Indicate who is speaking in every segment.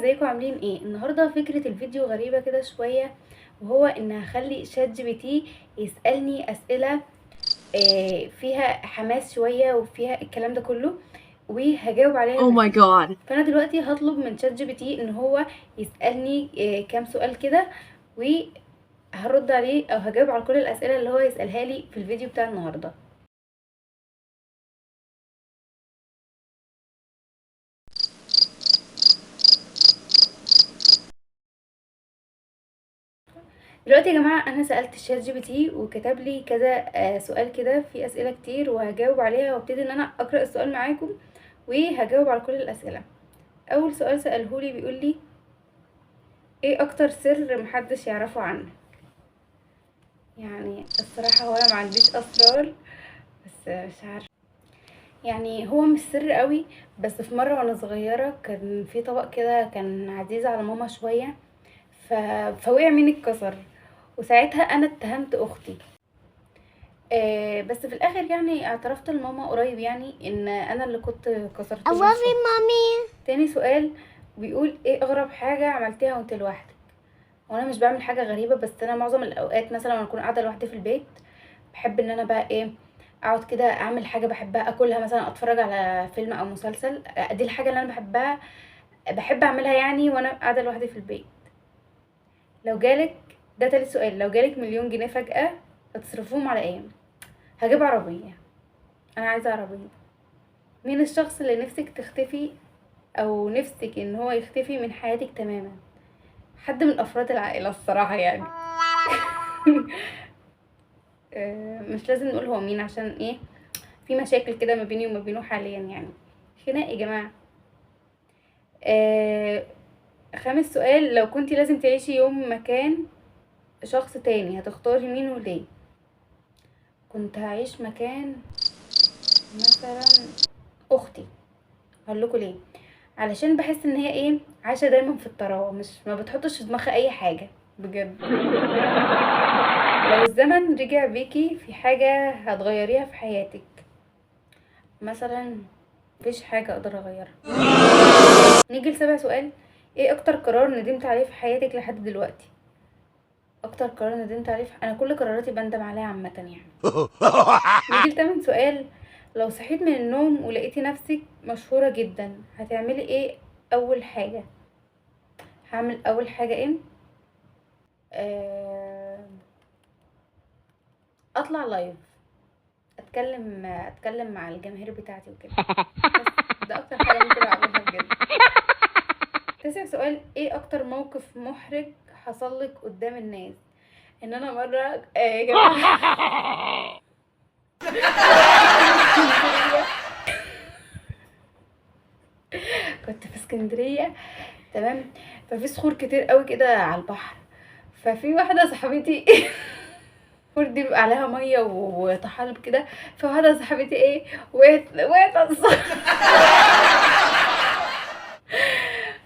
Speaker 1: ازيكم عاملين ايه؟ النهارده فكرة الفيديو غريبة كده شوية، وهو ان هخلي شات جي بي تي يسألني اسئلة فيها حماس شوية وفيها الكلام ده كله، وهجاوب عليها
Speaker 2: Oh my god.
Speaker 1: فانا دلوقتي هطلب من شات جي بي تي ان هو يسألني كام سؤال كده، وهرد عليه او هجاوب على كل الاسئلة اللي هو يسألها لي في الفيديو بتاع النهارده. دلوقتي يا جماعه انا سالت الشات جي بي تي وكتب لي كذا سؤال كده، في اسئله كتير وهجاوب عليها، وابتدي ان انا اقرا السؤال معاكم وهجاوب على كل الاسئله. اول سؤال ساله لي بيقول لي ايه اكتر سر محدش يعرفه عنك؟ يعني الصراحه هو انا ما عنديش اسرار، بس مش عارفه، يعني هو مش سر قوي. بس في مره وانا صغيره كان في طبق كده كان عزيز على ماما شويه، ف... فوقع مني اتكسر، وساعتها انا اتهمت اختي. بس في الاخر يعني اعترفت لماما قريب، يعني ان انا اللي كنت كسرت
Speaker 2: I love you, mommy.
Speaker 1: تاني سؤال بيقول ايه اغرب حاجة عملتيها وانت لوحدك؟ وانا مش بعمل حاجة غريبة، بس انا معظم الاوقات مثلا لما اكون قاعدة لوحدي في البيت بحب ان انا بقى ايه، اقعد كده اعمل حاجة بحبها اكلها، مثلا اتفرج على فيلم او مسلسل. دي الحاجة اللي انا بحبها، بحب اعملها يعني وانا قاعدة لوحدي في البيت. لو جالك ده تالت سؤال، لو جالك مليون جنيه فجأة هتصرفوهم على ايه؟ هجيب عربية، انا عايزة عربية. مين الشخص اللي نفسك تختفي او نفسك ان هو يختفي من حياتك تماما؟ حد من افراد العائلة الصراحة يعني. مش لازم نقول هو مين، عشان ايه، في مشاكل كده ما بيني وما بينه حاليا، يعني خناق يا جماعة. آه، خامس سؤال، لو كنتي لازم تعيشي يوم مكان شخص تاني هتختاري مين وليه؟ كنت هعيش مكان مثلا اختي. هقول لكم ليه. علشان بحس ان هي ايه، عايشه دايما في الطراوه، مش ما بتحطش في دماغها اي حاجه بجد. لو الزمن رجع بيكي في حاجه هتغيريها في حياتك؟ مثلا مفيش حاجه اقدر اغيرها. نيجي لسابع سؤال، ايه اكتر قرار ندمت عليه في حياتك لحد دلوقتي؟ اكتر قرار ندمت عليه انا كل قراراتي بندم عليها عامه يعني. نيجي لتامن سؤال، لو صحيت من النوم ولقيتي نفسك مشهوره جدا هتعملي ايه اول حاجه؟ هعمل اول حاجه ايه، آه، اطلع لايف، اتكلم مع الجماهير بتاعتي وكده. بس ده اكتر حاجه ممكن اعملها بجد. تاسع سؤال، ايه اكتر موقف محرج حصل لك قدام الناس؟ ان انا مره يا جماعه كنت في اسكندريه، تمام، ففي صخور كتير قوي كده على البحر، ففي واحده صاحبتي الصخور دي بيبقى عليها ميه وطحالب كده، فواحده صاحبتي ايه، وقعت على الصخر.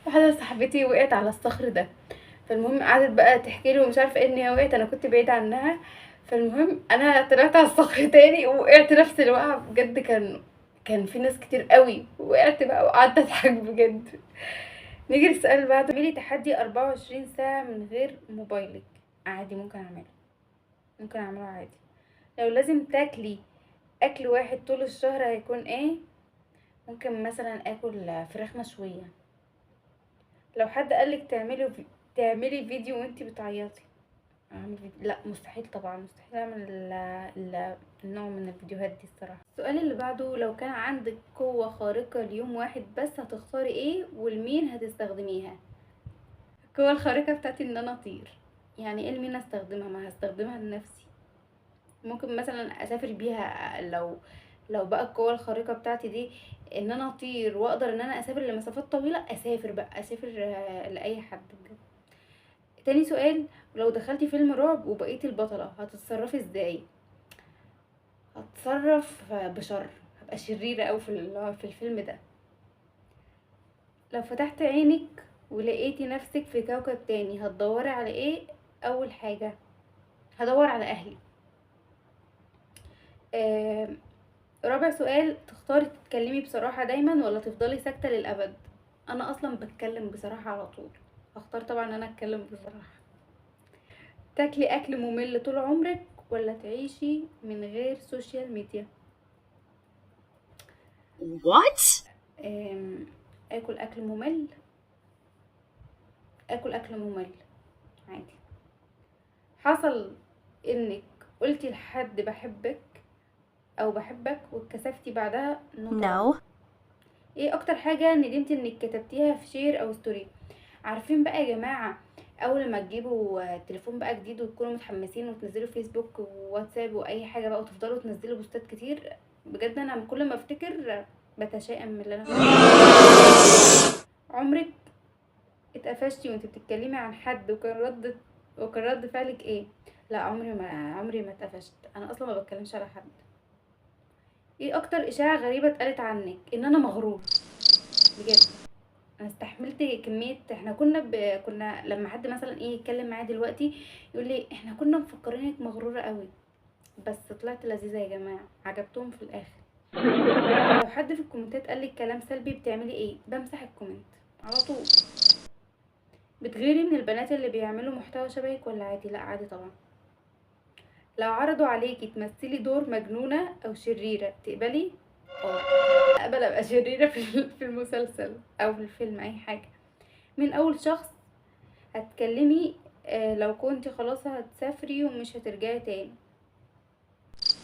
Speaker 1: واحده صاحبتي وقعت على الصخر ده، فالمهم قعدت بقى تحكي له، مش عارفه ايه، ان هي وقعت، انا كنت بعيده عنها. فالمهم انا طلعت على الصخر تاني ووقعت نفس الوقعه بجد. كان في ناس كتير قوي، وقعت بقى وقعدت اضحك بجد. نيجي للسؤال اللي بعده، اعملي تحدي 24 ساعه من غير موبايلك. عادي، ممكن اعمله عادي. لو لازم تاكلي اكل واحد طول الشهر هيكون ايه؟ ممكن مثلا اكل فراخ مشويه. لو حد قالك تعملي فيديو وانتي بتعيطي، اعمل فيديو؟ لا مستحيل طبعا، مستحيل اعمل النوع من الفيديوهات دي الصراحه. السؤال اللي بعده، لو كان عندك قوه خارقه ليوم واحد بس هتختاري ايه ولمين هتستخدميها؟ القوه الخارقه بتاعتي ان انا اطير. يعني ايه لمين استخدمها؟ ما هستخدمها لنفسي. ممكن مثلا اسافر بيها، لو بقى القوه الخارقه بتاعتي دي ان انا اطير واقدر ان انا اسافر لمسافات طويله، اسافر لاي حد بجد. تاني سؤال، لو دخلتي فيلم رعب وبقيتي البطله هتتصرفي ازاي؟ هتصرف بشر، هبقى شريره أوي في الفيلم ده. لو فتحت عينك ولقيتي نفسك في كوكب تاني هتدوري على ايه؟ اول حاجه هدور على اهلي. رابع سؤال، تختاري تتكلمي بصراحة دايما ولا تفضلي ساكتة للأبد؟ انا اصلا بتكلم بصراحة على طول. اختار طبعا ان انا اتكلم بصراحة. تاكلي اكل ممل طول عمرك ولا تعيشي من غير سوشيال ميديا؟
Speaker 2: What?
Speaker 1: أم، اكل اكل ممل. اكل اكل ممل عادي. حصل انك قلتي لحد بحبك او بحبك واتكسفتي بعدها؟ نو طبعا.
Speaker 2: No.
Speaker 1: ايه اكتر حاجة ندمتي انك كتبتيها في شير او ستوري؟ عارفين بقى يا جماعة، اول ما تجيبوا تليفون بقى جديد وتكونوا متحمسين وتنزلوا فيسبوك وواتساب واي حاجة بقى وتفضلوا تنزلوا بوستات كتير، بجد انا كل ما افتكر بتشائم من اللي انا فيه. عمرك اتقفشتي وانت بتتكلمي عن حد وكان رد فعلك ايه؟ لا، عمري ما اتقفشت، انا اصلا ما بتكلمش على حد. ايه اكتر اشاعة غريبة اتقالت عنك؟ ان انا مغرور. بجد انا استحملت كمية. احنا كنا لما حد مثلا ايه يتكلم معايا دلوقتي يقول لي احنا كنا مفكرينك مغرورة قوي، بس طلعت لذيذة يا جماعة، عجبتهم في الاخر. لو حد في الكومنتات قال لك كلام سلبي بتعملي ايه؟ بمسح الكومنت على طول. بتغيري من البنات اللي بيعملوا محتوى شبهك ولا عادي؟ لا عادي طبعا. لو عرضوا عليكي تمثلي دور مجنونة او شريرة تقبلي؟ اه، اقبل ابقى شريرة في المسلسل او في الفيلم اي حاجة. من اول شخص هتكلمي لو كنتي خلاص هتسافري ومش هترجعي تاني؟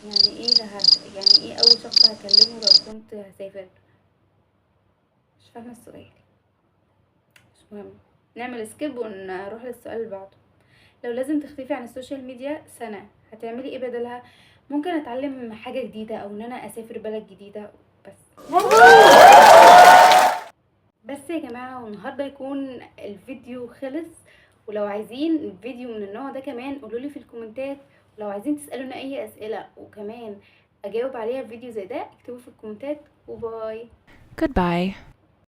Speaker 1: يعني ايه يعني ايه اول شخص هكلمه لو كنت هسافر؟ مش فاهمة السؤال. مش مهم، نعمل سكيب ونروح للسؤال اللي بعده. لو لازم تختفي عن السوشيال ميديا سنة هتعملي ايه بدلها؟ ممكن اتعلم حاجة جديدة او ان انا اسافر بلد جديدة بس. بس يا جماعة، والنهاردة يكون الفيديو خلص. ولو عايزين الفيديو من النوع ده كمان قولولي في الكومنتات. ولو عايزين تسألونا اي اسئلة وكمان اجاوب عليها في فيديو زي ده اكتبوا في الكومنتات. وباي.
Speaker 3: Goodbye.